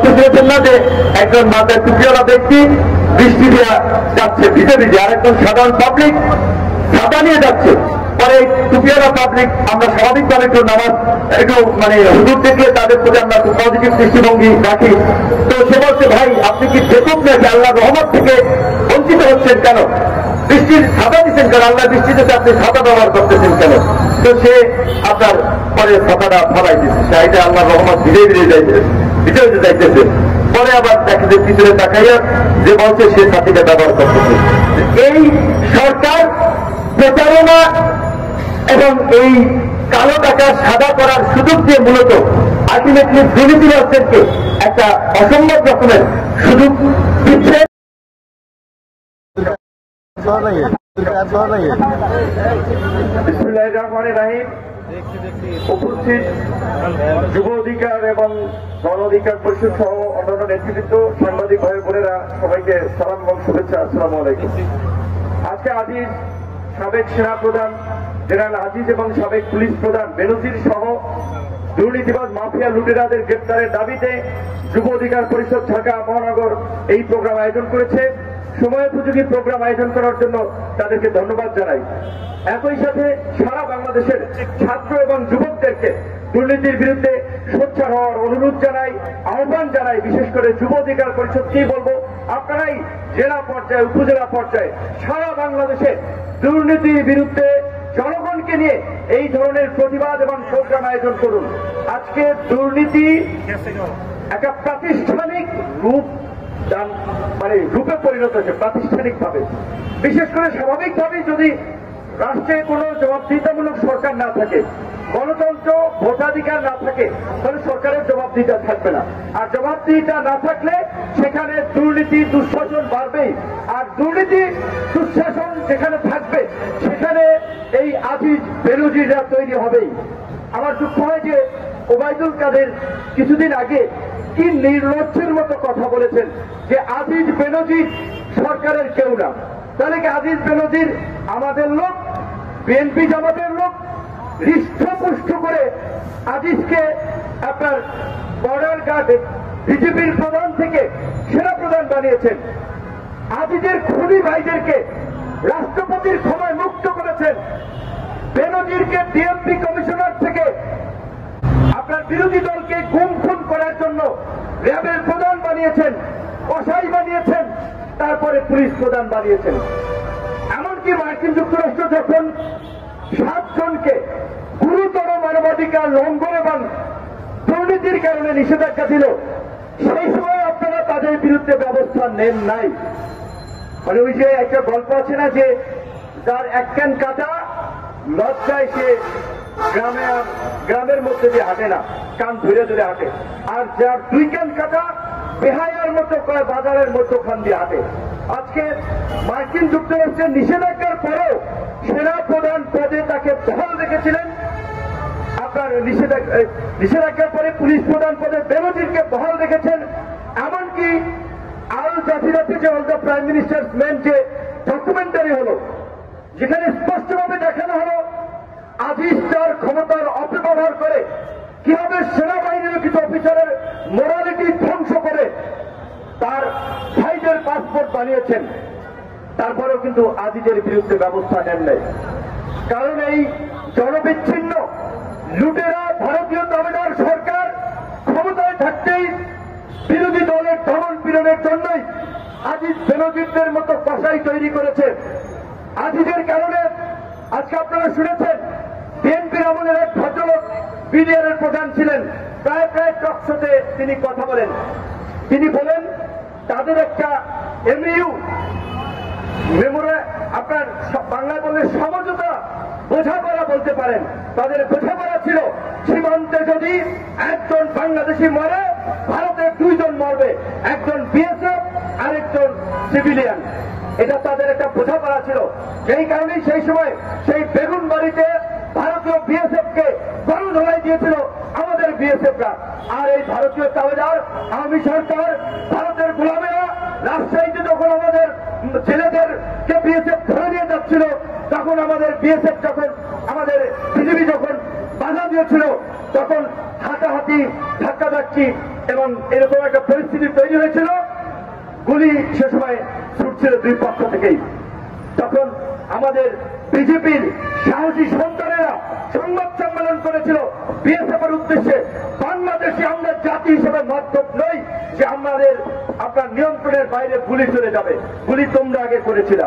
বলতে চেয়েছেন না যে একজন মাথায় টুপিওয়ালা ব্যক্তি বৃষ্টি দিয়ে যাচ্ছে ভিজে ভিজে, আর একজন সাধারণ পাবলিক ছাতা নিয়ে যাচ্ছে। পরে টুপিওয়ালা পাবলিক আমরা স্বাভাবিকভাবে একটু নামাজ একটু মানে হুজুর দেখলে তাদের প্রতি আমরা একটু পজিটিভ দৃষ্টিভঙ্গি রাখি। তো সে বলছে, ভাই আপনি কি বেকুব নাকি? আল্লাহ রহমত থেকে বঞ্চিত হচ্ছেন কেন? বৃষ্টির ছাতা দিচ্ছেন কেন? আল্লাহ বৃষ্টি দিতে আপনি ছাতা ব্যবহার করতেছেন কেন? তো সে আপনার পরে ছাতাটা ফলাই দিচ্ছে, সে আল্লাহ রহমত ভিজে ভিজে যাইতেছে। পরে আবার দেখে যে পিছনে তাকাইয়া যে বলছে সে ছাতিটা ব্যবহার করতেছে। এই সরকার প্রচারণা এবং এই কালো টাকা সাদা করার সুযোগ দিয়ে মূলত আলটিমেটলি দুর্নীতিবাজদেরকে একটা অসম্ভব রকমের সুযোগ দিচ্ছে। উপস্থিত যুব অধিকার এবং গণ অধিকার পরিষদ সহ অন্যান্য নেতৃবৃন্দ, সাংবাদিক ভাই বোনেরা, সবাইকে সালাম এবং শুভেচ্ছা। আসসালামু আলাইকুম। আজকে আজিজ, সাবেক সেনা প্রধান জেনারেল আজিজ এবং সাবেক পুলিশ প্রধান বেনজির সহ দুর্নীতিবাজ মাফিয়া লুটেরাদের গ্রেপ্তারের দাবিতে যুব অধিকার পরিষদ ঢাকা মহানগর এই প্রোগ্রাম আয়োজন করেছে। সময়োপযোগী প্রোগ্রাম আয়োজন করার জন্য তাদেরকে ধন্যবাদ জানাই। একই সাথে সারা বাংলাদেশের ছাত্র এবং যুবকদেরকে দুর্নীতির বিরুদ্ধে সোচ্চার হওয়ার অনুরোধ জানাই, আহ্বান জানাই। বিশেষ করে যুব অধিকার পরিষদ কি বলবো, আপনারাই জেলা পর্যায়ে, উপজেলা পর্যায়ে সারা বাংলাদেশে দুর্নীতির বিরুদ্ধে জনগণকে নিয়ে এই ধরনের প্রতিবাদ এবং প্রোগ্রাম আয়োজন করুন। আজকে দুর্নীতি একটা প্রাতিষ্ঠানিক রূপ মানে রূপে পরিণত হয়েছে, প্রাতিষ্ঠানিক ভাবে। বিশেষ করে স্বাভাবিকভাবেই যদি রাষ্ট্রে কোনো জবাবদিহিতামূলক সরকার না থাকে, গণতন্ত্র, ভোটাধিকার না থাকে, তাহলে সরকারের জবাবদিহিতা থাকবে না। আর জবাবদিহিতা না থাকলে সেখানে দুর্নীতি, দুঃশাসন বাড়বেই। আর দুর্নীতি, দুঃশাসন যেখানে থাকবে সেখানে এই আজিজ বেনজিররা তৈরি হবেই। আমার দুঃখ হয় যে ওবায়দুল কাদের কিছুদিন আগে কি নির্লজ্জের মতো কথা বলেছেন যে আজিজ বেনজির সরকারের কেউ না। তাহলে কি আজিজ বেনজির আমাদের লোক, বিএনপি জামাতের লোক? হৃষ্টপুষ্ট করে আজিজকে আপনার বর্ডার গার্ড বিজেপির প্রধান থেকে সেনা প্রধান বানিয়েছেন। আজিজের খুনি ভাইদেরকে রাষ্ট্রপতির ক্ষমায় মুক্ত করেছেন। বেনজিরকে ডিএমপি কমিশনার থেকে আপনার বিরোধী দলকে গুম খুন করার জন্য র্যাবের প্রধান বানিয়েছেন, কসাই বানিয়েছেন, তারপরে পুলিশ প্রধান বানিয়েছেন। এমনকি মার্কিন যুক্তরাষ্ট্র যখন 7 জনকে গুরুতর মানবাধিকার লঙ্ঘন এবং দুর্নীতির কারণে নিষেধাজ্ঞা দিল, সেই সময় আপনারা তাদের বিরুদ্ধে ব্যবস্থা নেন নাই। মানে ওই যে একটা গল্প আছে না, যে যার এক কান কাটা লজ্জায় সে গ্রামের মধ্যে দিয়ে হাঁটে না, কান ধরে ধরে হাঁটে। আর যার 2 কান কাটা বেহায়ার মতো করে বাজারের মধ্যখান দিয়ে হাঁটে। আজকে মার্কিন যুক্তরাষ্ট্রের নিষেধাজ্ঞার পরেও সেনা প্রধান পদে তাকে বহাল রেখেছিলেন। আপনার নিষেধাজ্ঞার পরে পুলিশ প্রধান পদে বেনজিরকে বহাল রেখেছেন। এমনকি আল জাজিরাতে যে all the prime ministers main যে ডকুমেন্টারি হলো, যেখানে স্পষ্টভাবে দেখানো হলো আজিজ তার ক্ষমতার অপব্যবহার করে কিভাবে সেনাবাহিনীর কিছু অফিসারের মোরালিটি ধ্বংস করে তার ভাইদের পাসপোর্ট বানিয়েছেন। তারপরেও কিন্তু আজিজের বিরুদ্ধে ব্যবস্থা নেন নাই। কারণ এই জনবিচ্ছিন্ন লুটেরা ভারতীয় দাবেদার সরকার ক্ষমতায় থাকতেই বিরোধী দলের দমন পীড়নের জন্যই আজিজ বেনজিরদের মতো কসাই তৈরি করেছে। আজিজের কারণে আজকে আপনারা শুনেছেন বিএনপির আমলের এক ভদ্রলোক বিডিআর এর প্রধান ছিলেন, প্রায় টকশোতে তিনি কথা বলেন। তিনি বলেন তাদের একটা এমইউ আপনার বাংলায় বললে সমঝোতা, বোঝাপড়া বলতে পারেন। তাদের বোঝাপড়া ছিল সীমান্তে যদি একজন বাংলাদেশি মরে, ভারতের 2 জন মরবে, একজন বিএসএফ আরেকজন সিভিলিয়ান। এটা তাদের একটা বোঝাপড়া ছিল। যেই কারণেই সেই সময় সেই বেগুনবাড়িতে ভারতীয় বিএসএফ কে গণধোলাই দিয়েছিল আমাদের বিএসএফরা। আর এই ভারতীয় তাবেদার আওয়ামী সরকার, ভারতের গোলামেরা রাজশাহীতে যখন আমাদের ছেলেদেরকে বিএসএফ ধরে নিয়ে যাচ্ছিল, তখন আমাদের বিএসএফ যখন আমাদের বিজেপি যখন বাধা দিয়েছিল, তখন হাতাহাতি ধাক্কাধাক্কি এবং এরকম একটা পরিস্থিতি তৈরি হয়েছিল, গুলি সে সময় ছুটছিল দুই পক্ষ থেকেই। তখন আমাদের বিজেপির সাহসী সন্তানেরা সংবাদ সম্মেলন করেছিল বিএসএফ এর উদ্দেশ্যে, বাংলাদেশে আমরা জাতি হিসেবে মদ্যপ নই যে আমাদের আপনার নিয়ন্ত্রণের বাইরে গুলি চলে যাবে, গুলি তোমরা আগে করেছিল।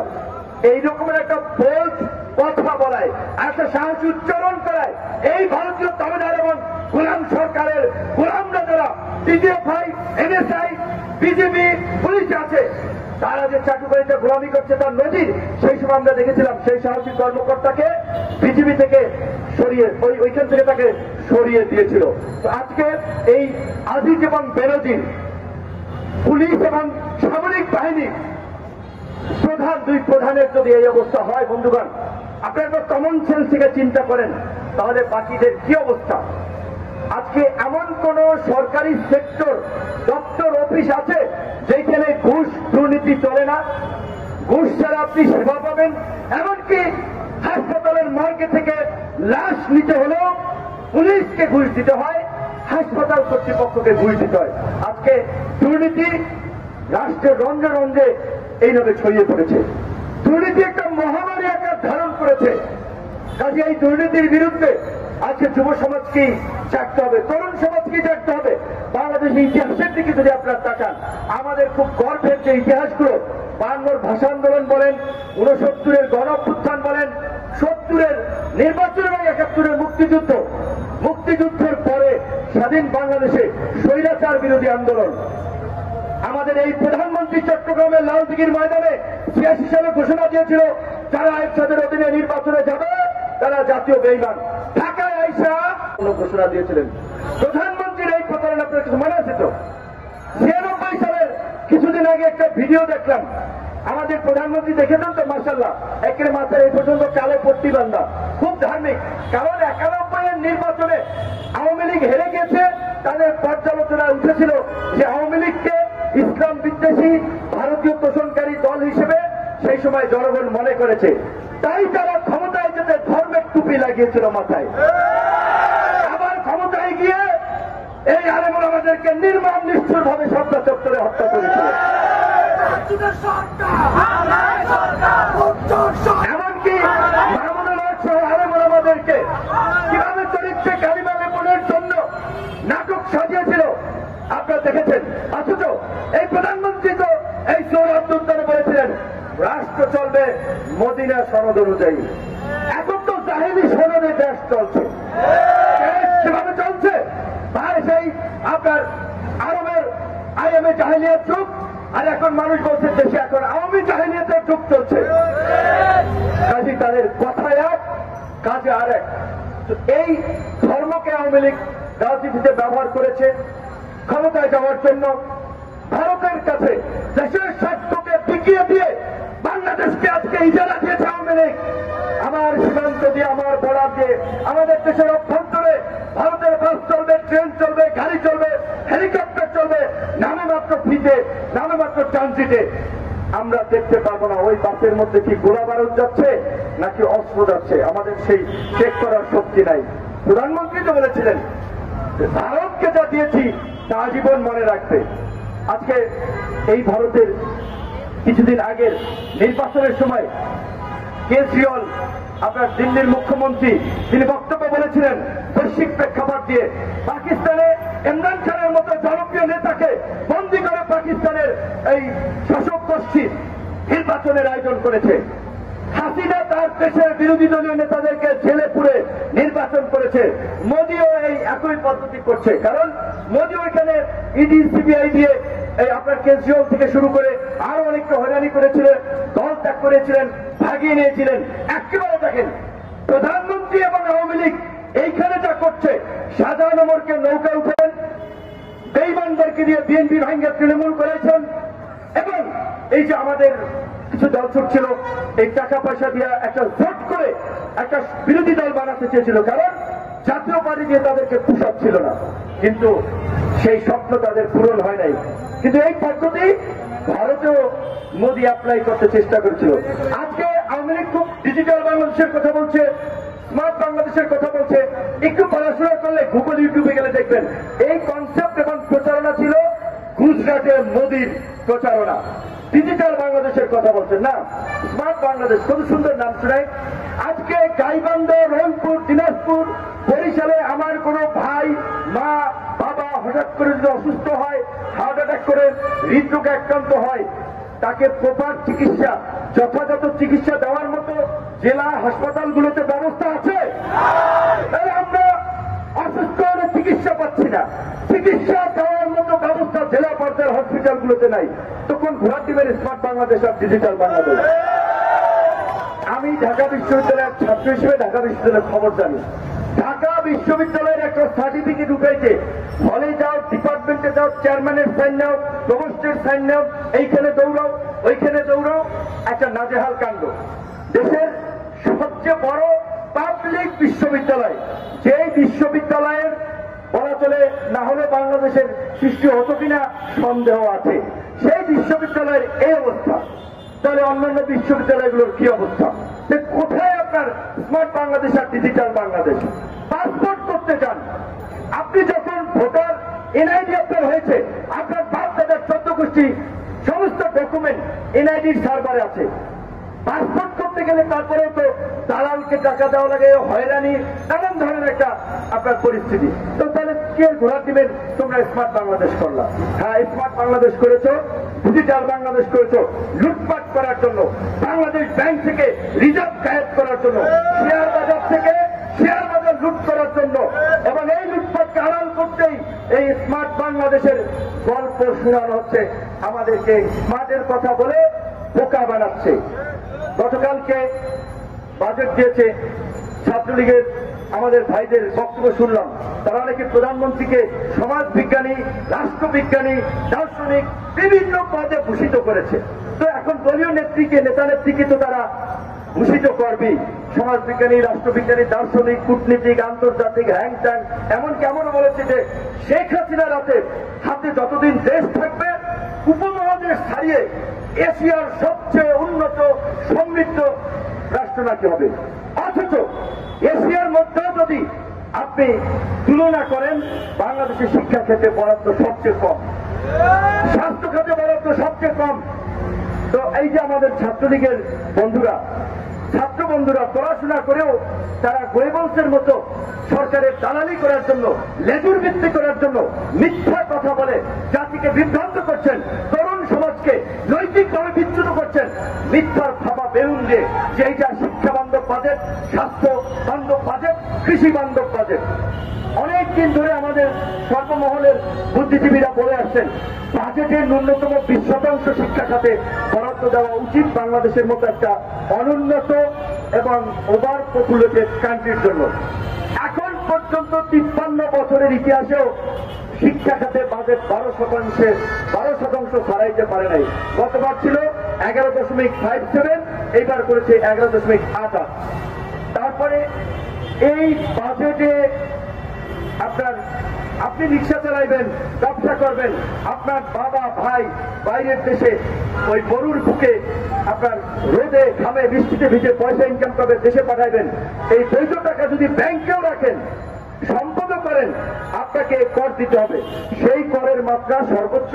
এই রকমের একটা বোল্ড কথা বলায়, একটা সাহসী উচ্চারণ করায় এই ভারতীয় তামিলনাড়ু এবং গোলাম সরকারের গোলামরা যারা ডিজিএফআই, এনএসআই, বিজেপি, পুলিশ আছে, তারা যে চাটুকারিতে গোলামি করছে তার নজির সেই সময় আমরা দেখেছিলাম। সেই সাহসী কর্মকর্তাকে বিজেপি থেকে সরিয়ে ওইখান থেকে তাকে সরিয়ে দিয়েছিল। তো আজকে এই আজিজ এবং বেনজির পুলিশ এবং সামরিক বাহিনী প্রধান, দুই প্রধানের যদি এই অবস্থা হয়, বন্ধুগণ আপনারা তো কমন সেন্স থেকে চিন্তা করেন তাহলে বাকিদের কি অবস্থা। আজকে এমন কোন সরকারি সেক্টর, দপ্তর, অফিস আছে যেখানে ঘুষ দুর্নীতি চলে না? ঘুষ ছাড়া আপনি সেবা পাবেন। এমনকি হাসপাতালের মর্গে থেকে লাশ নিতে হলেও পুলিশকে ঘুষ দিতে হয়, হাসপাতাল কর্তৃপক্ষকে ঘুষ দিতে হয়। আজকে দুর্নীতি রাষ্ট্রের রঞ্জে রঞ্জে এইভাবে ছড়িয়ে পড়েছে। দুর্নীতি একটা মহামারী আকার ধারণ করেছে। কাজে এই দুর্নীতির বিরুদ্ধে আজকে যুব সমাজকেই জাগতে হবে, তরুণ সমাজকেই জাগতে হবে। বাংলাদেশের ইতিহাসের দিকে যদি আপনারা তাকান, আমাদের খুব গর্বের যে ইতিহাসগুলো, 52 ভাষা আন্দোলন বলেন, 69 গণ অভ্যুত্থান বলেন, 70 নির্বাচন এবং 71 মুক্তিযুদ্ধ, মুক্তিযুদ্ধের পরে স্বাধীন বাংলাদেশে স্বৈরাচার বিরোধী আন্দোলন, আমাদের এই প্রধানমন্ত্রী চট্টগ্রামের লালদিঘির ময়দানে 86 সালে ঘোষণা দিয়েছিল যারা এরশাদের অধীনে নির্বাচনে যাবে তারা জাতীয় বেঈমান। ঢাকায় আইসা ঘোষণা দিয়েছিলেন প্রধানমন্ত্রীর এই প্রতারণা। আপনার কিছু মনে আছে তো? 96 সালের কিছুদিন আগে একটা ভিডিও দেখলাম, আমাদের প্রধানমন্ত্রী দেখেছেন তো? মাশাআল্লাহ, একের মাথায় এই পর্যন্ত কালো পট্টি বান্ধা, খুব ধার্মিক। কারণ 91 এর নির্বাচনে আওয়ামী লীগ হেরে গেছে, তাদের পর্যালোচনায় উঠেছিল যে আওয়ামী লীগকে ইসলাম বিদ্বেষী ভারতীয় তোষণকারী দল হিসেবে সেই সময় জনগণ মনে করেছে, তাই তারা ক্ষমতায় যেতে ধর্মের টুপি লাগিয়েছিল মাথায়। আবার ক্ষমতায় গিয়ে এই আলেমরা আমাদেরকে নির্মম নিষ্ঠুর ভাবে সত্তা চত্বরে হত্যা করেছিল। এমনকি মাহমুদুল হক সহ আলেমরা আমাদেরকে কিভাবে চরিত্রে কালিমা লেপনের জন্য নাটক সাজিয়েছিল আপনারা দেখেছেন। অথচ এই প্রধানমন্ত্রী তো এই সৌরভ উদ্যানে বলেছিলেন রাষ্ট্র চলবে মদিনা সনদ অনুযায়ী। এখন তো জাহেলি সনদে দেশ চলছে, কিভাবে চলছে ভাই? সেই আপনার আরবের আইএমএ জাহেলিয়ার যুগ, আর এখন মানুষ বলছে দেশে এখন আওয়ামী জাহেলিয়াতের যুগ চলছে। কাজে তাদের কথায় এক, কাজে আর এক। তো এই ধর্মকে আওয়ামী লীগ রাজনীতিতে ব্যবহার করেছে ক্ষমতায় যাওয়ার জন্য। ভারতের কাছে দেশের স্বার্থকে বিকিয়ে দিয়ে বাংলাদেশকে আজকে ইজারা দিয়েছে আওয়ামী লীগ। আমার সীমান্ত দিয়ে, আমার বর্ডার দিয়ে, আমাদের দেশের অভ্যন্তরে ভারতের বাস চলবে, ট্রেন চলবে, গাড়ি চলবে, হেলিকপ্টার চলবে, নামে মাত্র ফ্রিতে, নামে মাত্র ট্রানজিটে। আমরা দেখতে পাবো না ওই বাসের মধ্যে কি গোলা বারুদ যাচ্ছে নাকি অস্ত্র যাচ্ছে, আমাদের সেই চেক করার শক্তি নাই। প্রধানমন্ত্রী তো বলেছিলেন ভারতকে যা দিয়েছি তা জীবন মনে রাখবে। আজকে এই ভারতের কিছুদিন আগের নির্বাচনের সময় কেজরিওয়াল, আপনার দিল্লির মুখ্যমন্ত্রী, তিনি বক্তব্য বলেছিলেন বৈশ্বিক প্রেক্ষাপট দিয়ে পাকিস্তানে ইমরান খানের মতো জনপ্রিয় নেতাকে বন্দী করে পাকিস্তানের এই শাসক গোষ্ঠী নির্বাচনের আয়োজন করেছে। হাসিনা তার দেশের বিরোধী দলীয় নেতাদেরকে জেলে পুরে নির্বাচন করেছে। মোদিও এই একই পদ্ধতি করছে, কারণ মোদি ওইখানে ইডি, সিবিআই দিয়ে এই আপনার কেজরিওয়াল থেকে শুরু করে আরো অনেককে হয়রানি করেছিলেন, দল ত্যাগ করেছিলেন, ভাগিয়ে নিয়েছিলেন। একেবারে দেখেন প্রধানমন্ত্রী এবং আওয়ামী লীগ এইখানে যা করছে, শাহজাহান ওমরকে নৌকা উঠেন, বেঈমানদেরকে দিয়ে বিএনপি ভাঙ্গে তৃণমূল করেছেন, এবং এই যে আমাদের কিছু দল ছুটছিল এই টাকা পয়সা দিয়ে একটা ভোট করে একটা বিরোধী দল বানাতে চেয়েছিল, কারণ জাতীয় পার্টি দিয়ে তাদেরকে পোষাচ্ছিল না, কিন্তু সেই স্বপ্ন তাদের পূরণ হয় নাই। কিন্তু এই পদ্ধতি ভারতেও মোদি অ্যাপ্লাই করতে চেষ্টা করেছিল। আজকে আওয়ামী লীগ খুব ডিজিটাল বাংলাদেশের কথা বলছে, স্মার্ট বাংলাদেশের কথা বলছে, একটু পড়াশোনা করলে গুগল ইউটিউবে গেলে দেখবেন এই কনসেপ্ট এবং প্রচারণা ছিল গুজরাটে মোদির প্রচারণা। ডিজিটাল বাংলাদেশের কথা বলছেন না, স্মার্ট বাংলাদেশ কত সুন্দর নাম শোনায়। আজকে গাইবান্ধা, রংপুর, দিনাজপুর, বরিশালে আমার কোনো ভাই, মা, বাবা হঠাৎ করে যদি অসুস্থ হয়, হার্ট অ্যাটাক করে হৃদরোগে আক্রান্ত হয়, তাকে প্রপার চিকিৎসা, যথাযথ চিকিৎসা দেওয়ার মতো জেলা হাসপাতালগুলোতে ব্যবস্থা আছে? তাহলে আমরা অসুস্থ হলে চিকিৎসা পাচ্ছি না, চিকিৎসা দেওয়ার মতো ব্যবস্থা জেলা পর্যায়ের হসপিটালগুলোতে নাই, তখন ঘোরা দিবেন স্মার্ট বাংলাদেশ আর ডিজিটাল বাংলাদেশ? আমি ঢাকা বিশ্ববিদ্যালয়ের ছাত্র হিসেবে ঢাকা বিশ্ববিদ্যালয়ের খবর জানি। ঢাকা বিশ্ববিদ্যালয়ের একটা সার্টিফিকেট উঠাইতে হলে যাও, ডিপার্টমেন্টে যাও, চেয়ারম্যানের সাইন নাও, প্রভোস্টের সাইন নাও, এইখানে দৌড়াও, ওইখানে দৌড়াও, একটা নাজেহাল কাণ্ড। দেশের সবচেয়ে বড় পাবলিক বিশ্ববিদ্যালয়, যেই বিশ্ববিদ্যালয়ের বলা চলে না হলে বাংলাদেশের সৃষ্টি হতো কিনা সন্দেহ আছে, সেই বিশ্ববিদ্যালয়ের এই অবস্থা, তাহলে অন্যান্য বিশ্ববিদ্যালয়গুলোর কি অবস্থা? কোথায় আপনার স্মার্ট বাংলাদেশ আর ডিজিটাল বাংলাদেশ? পাসপোর্ট করতে চান আপনি, যখন ভোটার এনআইডি আপনার হয়েছে, আপনার বাপ দাদার 14 গোষ্ঠী সমস্ত ডকুমেন্ট এনআইডির সার্ভারে আছে। পাসপোর্ট করতে গেলে তারপরেও তো দালালকে টাকা দেওয়া লাগে, হয়রানি, নানান ধরনের একটা আপনার পরিস্থিতি। তো তাহলে কে ঘোরা দিবেন? তোমরা স্মার্ট বাংলাদেশ করলা। হ্যাঁ, স্মার্ট বাংলাদেশ করেছো, ডিজিটাল বাংলাদেশ করেছো লুটপাট করার জন্য, বাংলাদেশ ব্যাংক থেকে রিজার্ভ গায়েব করার জন্য, শেয়ার বাজার থেকে শেয়ার বাজার লুট করার জন্য, এবং এই লুটপাটকে আড়াল করতেই এই স্মার্ট বাংলাদেশের গল্প শোনানো হচ্ছে। আমাদেরকে স্মার্টের কথা বলে বোকা বানাচ্ছে। গতকালকে বাজেট দিয়েছে ছাত্রলীগের আমাদের ভাইদের বক্তব্য শুনলাম, তারা নাকি প্রধানমন্ত্রীকে সমাজ বিজ্ঞানী, রাষ্ট্রবিজ্ঞানী, দার্শনিক বিভিন্ন পদে ভূষিত করেছে। তো এখন দলীয় নেত্রীকে, নেতা নেত্রীকে তো তারা ভূষিত করবে, সমাজবিজ্ঞানী, রাষ্ট্রবিজ্ঞানী, দার্শনিক, কূটনীতিক, আন্তর্জাতিক, হ্যাং ট্যাং, এমনকি এমনও বলেছে যে শেখ হাসিনার হাতে যতদিন দেশ থাকবে উপমহাদেশ ছাড়িয়ে এশিয়ার সবচেয়ে উন্নত সমৃদ্ধ রাষ্ট্র নাকি হবে। অথচ এশিয়ার মধ্যেও যদি আপনি তুলনা করেন, বাংলাদেশের শিক্ষা ক্ষেত্রে বরাদ্দ সবচেয়ে কম, স্বাস্থ্য খাতে বরাদ্দ সবচেয়ে কম। তো এই যে আমাদের ছাত্রলীগের বন্ধুরা, ছাত্র বন্ধুরা পড়াশোনা করেও তারা গোয়েবলসের মতো সরকারের দালালি করার জন্য, লেজুর ভিত্তি করার জন্য মিথ্যা কথা বলে জাতিকে বিভ্রান্ত করছেন, তরুণ সমাজকে নৈতিকভাবে বিচ্যুত করছেন মিথ্যার ভাবা বেরুন দিয়ে, যে এইটা শিক্ষা বান্ধব বাজেট, স্বাস্থ্য বান্ধব বাজেট, কৃষি বান্ধব বাজেট। অনেকদিন ধরে আমাদের সর্বমহলের বুদ্ধিজীবীরা বলে আসছেন বাজেটের ন্যূনতম 20% শিক্ষা খাতে বরাদ্দ দেওয়া উচিত বাংলাদেশের মতো একটা অনুন্নত এবং ওভার পপুলেটেড কান্ট্রির জন্য। এখন পর্যন্ত 53 বছরের ইতিহাসেও শিক্ষা খাতে বাজেট 12% ছাড়াইতে পারে নাই। গতবার ছিল 11.57, এইবার করেছে 11.88। তারপরে এই বাজেটে আপনি রিক্সা চালাইবেন, ব্যবসা করবেন, আপনার বাবা ভাই বাইরের দেশে ওই গরুর বুকে আপনার রোদে ঘামে বৃষ্টিতে ভিজে পয়সা ইনকাম করবে, দেশে পাঠাইবেন। এই 200 টাকা যদি ব্যাংকেও রাখেন, সম্পদও করেন, আপনাকে কর দিতে হবে। সেই করের মাত্রা সর্বোচ্চ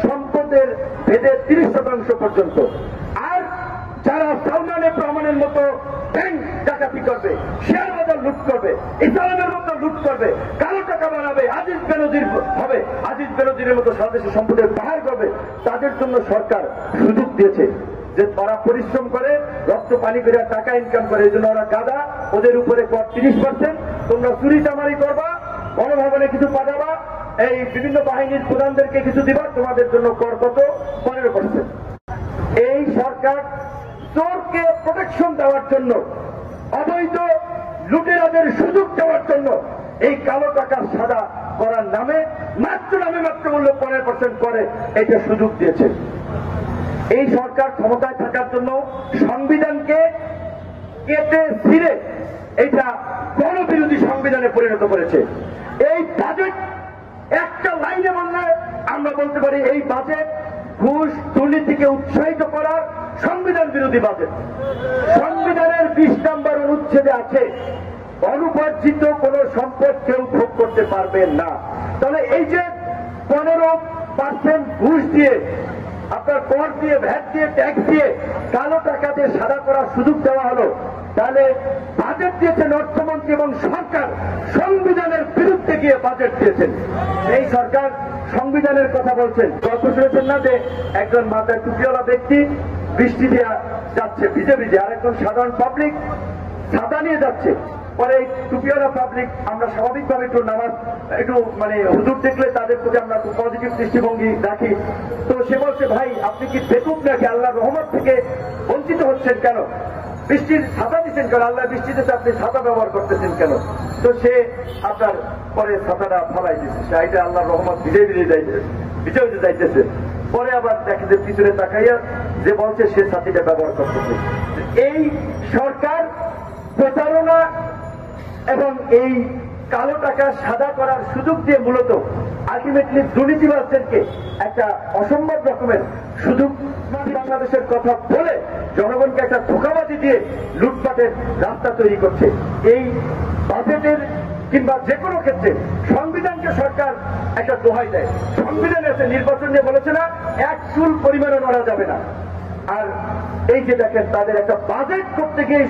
সম্পদের ভেদে 30% পর্যন্ত। আর যারা সালমান রহমানের মতো ব্যাংক ডাকাতি করবে, শেয়ার বাজার লুট করবে, ইসলামের মতো লুট করবে, কালো টাকা বানাবে, আজিজ বেনজির হবে, আজিজ বেনজিরের মতো সারা দেশে সম্পদের পাহাড় করবে, তাদের জন্য সরকার সুযোগ দিয়েছে যে ওরা পরিশ্রম করে, রক্ত পানি করে টাকা ইনকাম করে, এই জন্য ওরা গাদা, ওদের উপরে কর 30%। তোমরা চুরি চামারি করবা, গণভবনে কিছু পাঠাবা, এই বিভিন্ন বাহিনীর প্রধানদেরকে কিছু দিবা, তোমাদের জন্য কর কত? 15%। এই সরকার চোরকে প্রোটেকশন দেওয়ার জন্য, অবৈধ লুটেরাদের সুযোগ দেওয়ার জন্য এই কালো টাকা সাদা করার নামে মাত্র বলল 15% করে এটা সুযোগ দিয়েছে। এই সরকার ক্ষমতায় থাকার জন্য সংবিধানকে কেটে ছিঁড়ে এটা গণবিরোধী সংবিধানে পরিণত করেছে। এই বাজেট একটা লাইনে বললে আমরা বলতে পারি এই বাজেট ঘুষ দুর্নীতিকে উৎসাহিত করার সংবিধান বিরোধী বাজেট। সংবিধানের 20 নম্বর অনুচ্ছেদে আছে অনুপার্জিত কোন সম্পদ কেউ ভোগ করতে পারবেন না। তাহলে এই যে 15% ঘুষ দিয়ে, আপনার কর দিয়ে, ভ্যাট দিয়ে, ট্যাক্স দিয়ে কালো টাকা দিয়ে সাদা করার সুযোগ দেওয়া হলো, তাহলে বাজেট দিয়েছেন অর্থমন্ত্রী এবং সরকার সংবিধানের বিরুদ্ধে গিয়ে বাজেট দিয়েছেন। এই সরকার সংবিধানের কথা বলছেন। গল্প শুনেছেন না যে একজন মাথায় টুপিওয়ালা ব্যক্তি বৃষ্টি দিয়ে যাচ্ছে ভিজে ভিজে, আর একজন সাধারণ পাবলিক ছাতা নিয়ে যাচ্ছে। পরে এই টুপিওয়ালা পাবলিক, আমরা স্বাভাবিকভাবে একটু নামাজ, একটু মানে হুজুর দেখলে তাদের প্রতি আমরা একটু পজিটিভ দৃষ্টিভঙ্গি রাখি। তো সে বলছে, ভাই আপনি কি বেকুব নাকি? আল্লাহর রহমত থেকে বঞ্চিত হচ্ছেন কেন? বৃষ্টির ছাতা দিচ্ছেন কেন? আল্লাহ বৃষ্টি দিতে আপনি ছাতা ব্যবহার করতেছেন কেন? তো সে আপনার পরে ছাতাটা ফালাই দিচ্ছে, এটা আল্লাহর রহমত ভিজে যাইতেছে। পরে আবার দেখে যে পিছনে তাকাইয়া যে বলছে সে ছাতিটা ব্যবহার করতেছে। এই সরকার প্রতারণা এবং এই কালো টাকা সাদা করার সুযোগ দিয়ে মূলত আলটিমেটলি দুর্নীতিবাজদেরকে একটা অসম্ভব রকমের সুযোগ, বাংলাদেশের কথা বলে জনগণকে একটা ধোঁকাবাজি দিয়ে লুটপাটের রাস্তা তৈরি করছে। এই বাজেটের কিংবা যে কোনো ক্ষেত্রে সংবিধানকে সরকার একটা দোহাই দেয়। সংবিধানে আছে, নির্বাচন নিয়ে বলেছে না, এক চুল পরিমাণও নড়া যাবে না। আর এই যে দেখেন, তাদের একটা বাজেট করতে গিয়ে